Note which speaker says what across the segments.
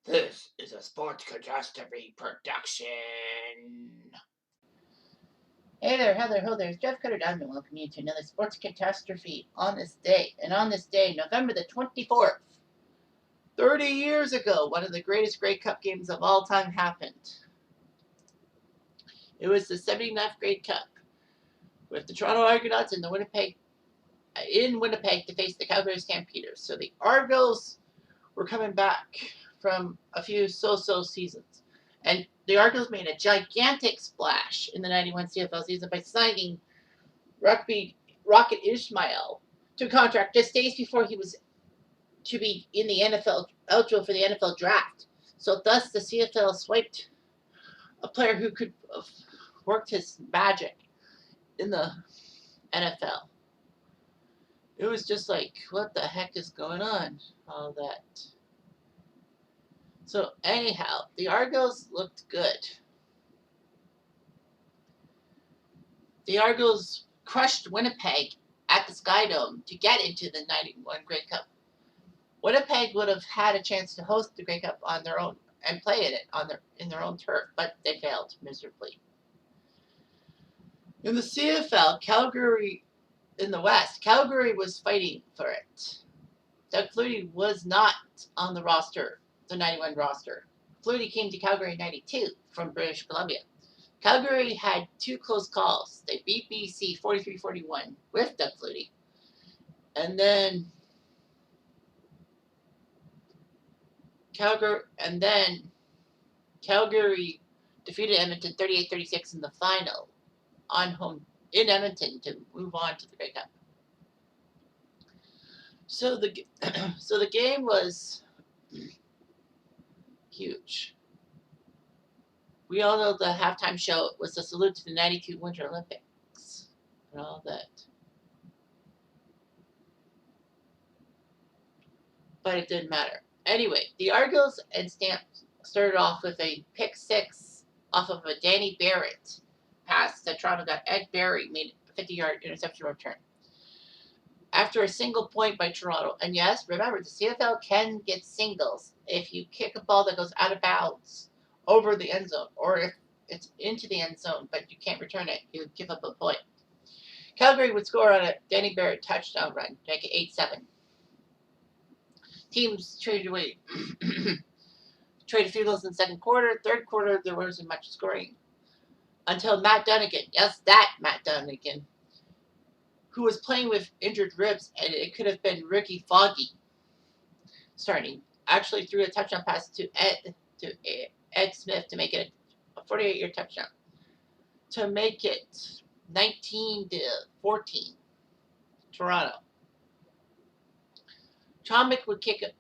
Speaker 1: This is a sports catastrophe production.
Speaker 2: Hey there, Heather, ho there, it's Jeff Cutter Diamond. Welcome you to another sports catastrophe on this day. And on this day, November the 24th, 30 years ago, one of the greatest Grey Cup games of all time happened. It was the 79th Grey Cup with the Toronto Argonauts in Winnipeg to face the Calgary Stampeders. So the Argos were coming back from a few so-so seasons. And the Argos made a gigantic splash in the 91 CFL season by signing Rocket Ismail to a contract just days before he was to be in the NFL, eligible for the NFL draft. So thus the CFL swiped a player who could have worked his magic in the NFL. It was just like, what the heck is going on? All that. So anyhow, the Argos looked good. The Argos crushed Winnipeg at the Skydome to get into the 91 Grey Cup. Winnipeg would have had a chance to host the Grey Cup on their own and play in their own turf, but they failed miserably. In the CFL, Calgary in the West, Calgary was fighting for it. Doug Flutie was not on the roster, the 91 roster. Flutie came to Calgary in 92 from British Columbia. Calgary had two close calls. They beat BC 43-41 with Doug Flutie. And then Calgary defeated Edmonton 38-36 in the final on home in Edmonton to move on to the Grey Cup. So the game was huge. We all know the halftime show was a salute to the 92 Winter Olympics and all that. But it didn't matter. Anyway, the Argos and Stamps started off with a pick six off of a Danny Barrett pass that Toronto got. Ed Barry made a 50-yard interception return after a single point by Toronto. And yes, remember, the CFL can get singles if you kick a ball that goes out of bounds over the end zone, or if it's into the end zone, but you can't return it, you give up a point. Calgary would score on a Danny Barrett touchdown run, make it 8-7. Teams traded field goals in the second quarter. Third quarter, there wasn't much scoring until Matt Dunnigan, yes, that Matt Dunnigan, who was playing with injured ribs, and it could have been Ricky Foggy starting, actually threw a touchdown pass to Ed Smith to make it a 48-yard touchdown to make it 19-14 Toronto. Chomik would kick a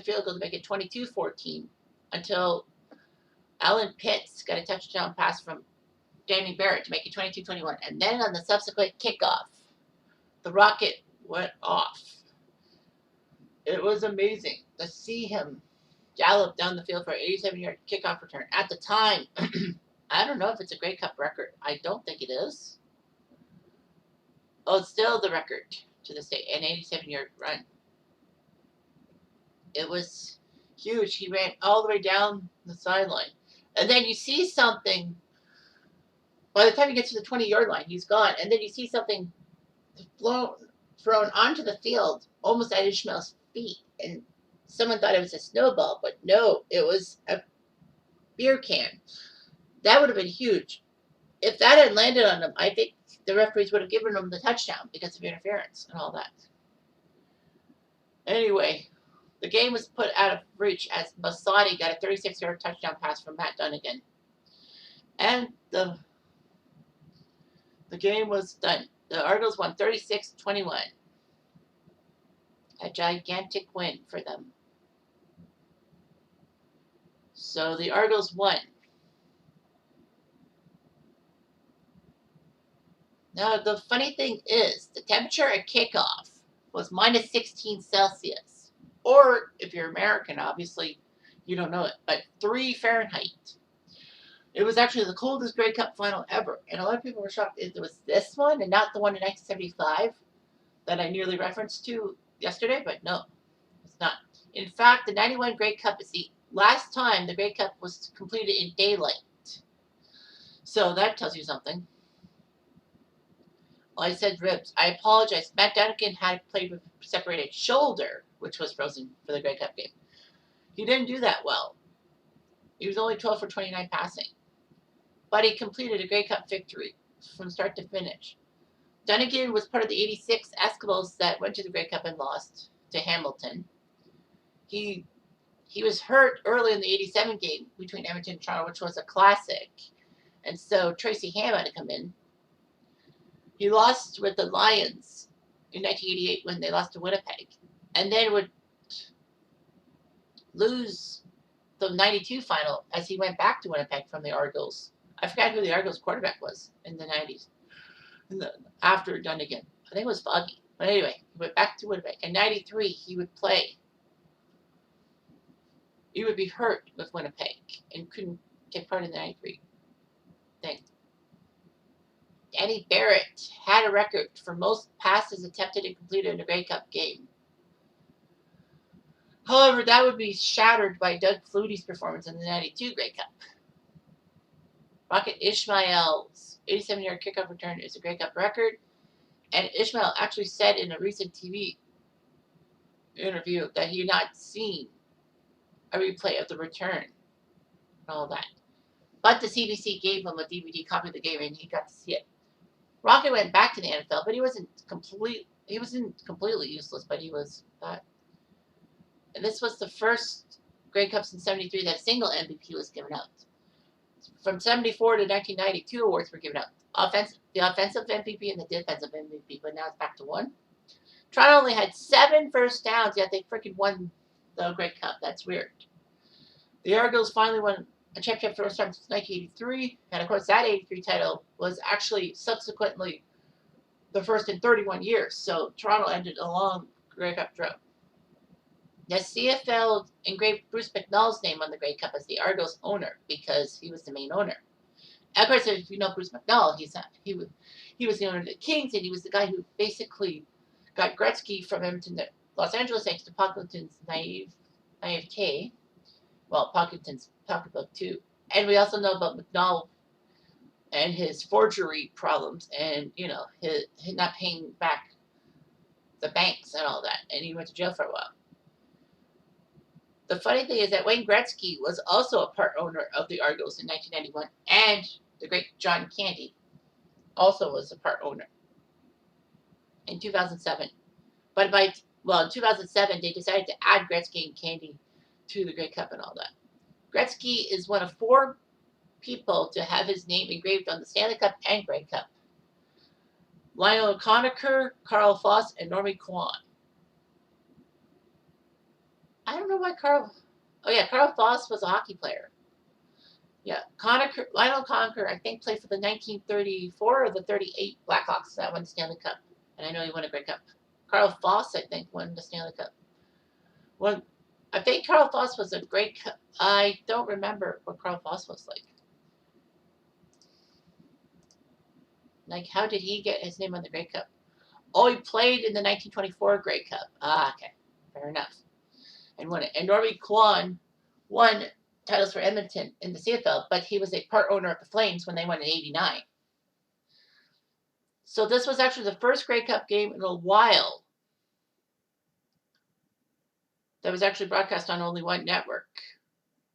Speaker 2: field goal to make it 22-14 until Alan Pitts got a touchdown pass from Danny Barrett to make it 22-21. And then on the subsequent kickoff, the rocket went off. It was amazing to see him gallop down the field for an 87-yard kickoff return. At the time, I don't know if it's a Grey Cup record. I don't think it is. Oh, it's still the record to this day, an 87-yard run. It was huge. He ran all the way down the sideline. And then you see something. By the time you get to the 20-yard line, he's gone. And then you see something thrown onto the field almost at Ishmael's feet. And someone thought it was a snowball, but no, it was a beer can. That would have been huge. If that had landed on him, I think the referees would have given him the touchdown because of interference and all that. Anyway, the game was put out of reach as Masadi got a 36-yard touchdown pass from Matt Dunnigan. And the game was done. The Argos won 36-21. A gigantic win for them. So the Argos won. Now, the funny thing is, the temperature at kickoff was minus 16 Celsius. Or, if you're American, obviously, you don't know it, but 3 Fahrenheit. It was actually the coldest Grey Cup final ever. And a lot of people were shocked it was this one and not the one in 1975 that I nearly referenced to yesterday, but no, it's not. In fact, the 91 Grey Cup is the last time the Grey Cup was completed in daylight. So that tells you something. Well, I said ribs. I apologize. Matt Duncan had played with a separated shoulder, which was frozen for the Grey Cup game. He didn't do that well. He was only 12 for 29 passing. But he completed a Grey Cup victory from start to finish. Dunnigan was part of the 86 Eskimos that went to the Grey Cup and lost to Hamilton. He was hurt early in the 87 game between Edmonton and Toronto, which was a classic. And so Tracy Ham had to come in. He lost with the Lions in 1988 when they lost to Winnipeg. And then would lose the 92 final as he went back to Winnipeg from the Argos. I forgot who the Argos quarterback was in the 90s. After Dunnigan. I think it was Foggy. But anyway, he went back to Winnipeg. In 93, he would play. He would be hurt with Winnipeg and couldn't take part in the 93 thing. Danny Barrett had a record for most passes attempted and completed in a Grey Cup game. However, that would be shattered by Doug Flutie's performance in the 92 Grey Cup. Rocket Ishmael's 87-yard kickoff return is a Grey Cup record, and Ishmael actually said in a recent TV interview that he had not seen a replay of the return and all that. But the CBC gave him a DVD copy of the game, and he got to see it. Rocket went back to the NFL, but he wasn't completely useless, but he was not. And this was the first Grey Cups in 73 that a single MVP was given out. From 74 to 1990, 2 awards were given out. The offensive MVP and the defensive MVP, but now it's back to 1. Toronto only had 7 first downs, yet they freaking won the Grey Cup. That's weird. The Argos finally won a championship for the first time since 1983, and of course that 83 title was actually subsequently the first in 31 years, so Toronto ended a long Grey Cup drought. The CFL engraved Bruce McNall's name on the Grey Cup as the Argos owner because he was the main owner. And of course, if you know Bruce McNall, he was the owner of the Kings, and he was the guy who basically got Gretzky from Edmonton to Los Angeles thanks to Pocklington's naivete. Well, Pocklington's pocketbook too. And we also know about McNall and his forgery problems, and his not paying back the banks and all that, and he went to jail for a while. The funny thing is that Wayne Gretzky was also a part owner of the Argos in 1991, and the great John Candy also was a part owner in 2007. But in 2007, they decided to add Gretzky and Candy to the Grey Cup and all that. Gretzky is one of 4 people to have his name engraved on the Stanley Cup and Grey Cup. Lionel Conacher, Carl Foss, and Normie Kwan. I don't know why Carl Foss was a hockey player. Yeah, Lionel Conacher, I think, played for the 1934 or the 38 Blackhawks that won the Stanley Cup. And I know he won a Grey Cup. Carl Foss, I think, won the Stanley Cup. I think Carl Foss was a Grey Cup. I don't remember what Carl Foss was like. Like, how did he get his name on the Grey Cup? Oh, he played in the 1924 Grey Cup. Okay. Fair enough. And won it. And Normie Kwan won titles for Edmonton in the CFL, but he was a part owner of the Flames when they won in 89. So this was actually the first Grey Cup game in a while that was actually broadcast on only one network.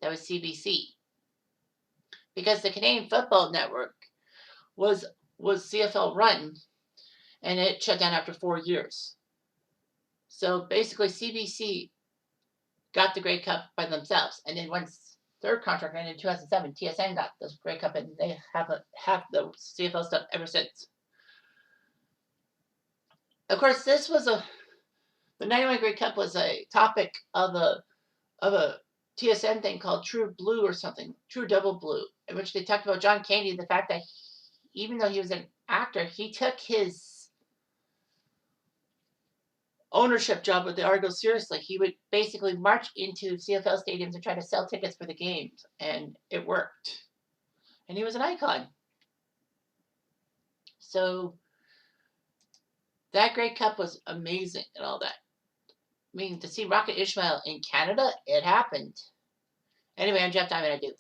Speaker 2: That was CBC. Because the Canadian Football Network was CFL run, and it shut down after 4 years. So basically CBC got the Grey Cup by themselves, and then once their contract ended in 2007, TSN got the Grey Cup, and they have the CFL stuff ever since. Of course, this was the 91 Grey Cup was a topic of a TSN thing called True Blue or something, True Double Blue, in which they talked about John Candy and the fact that even though he was an actor, he took his ownership job with the Argos seriously. He would basically march into CFL stadiums and try to sell tickets for the games, and it worked. And he was an icon. So that Grey Cup was amazing and all that. I mean, to see Rocket Ishmael in Canada, it happened. Anyway, I'm Jeff Diamond. I do.